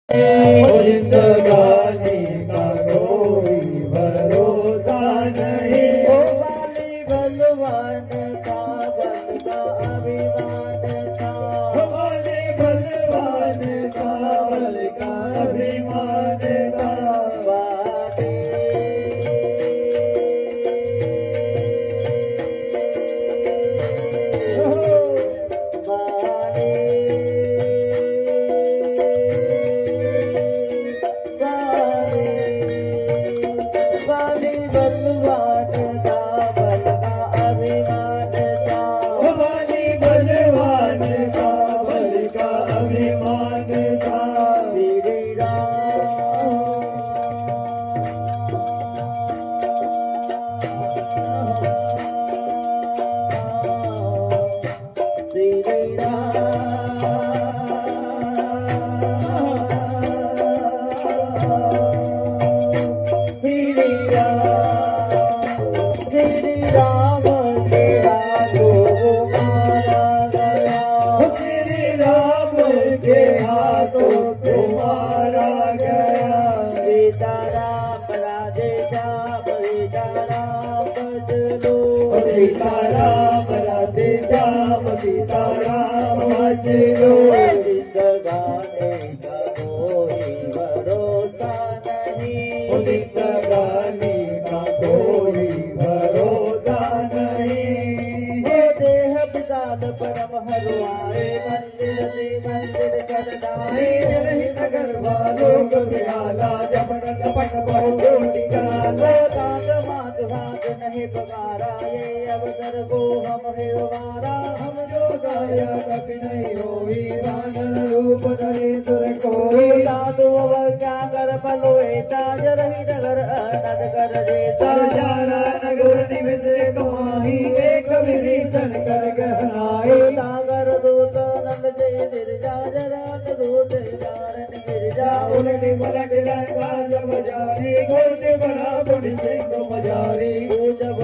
जिंदगानी का कोई भरोसा नहीं। ओ वाली बलवान का बल का अभिमान था। हमारे बलवान का बल का अभिमान था। सीताराम राधे श्याम सीताराम भजलो। जिंदगानी का कोई भरोसा नहीं। जिंदगानी का कोई भरोसा नहीं। देह विशाल परम हरवाए मंदिर से मंदिर करनाए। रही नगर वालों को प्याला जपन जपन बहु कोटि कराला। भाग नहीं पुकारा ये अवसर को हम हिरवारा। हम जो गाया कभी नहीं होई वानर रूप धरे तुर कोई। साधु क्या कर पलोए ताजर ही नगर अनद कर देता। जारा नगर निविद कमाही एक विभीषण कर गहनाए। सागर दूत नंद जय गिरजा जरात दूत कारण गिरजा। उलट पलट लंका जब जारी घोष बड़ा बुढ़ सिंह मजारी। जब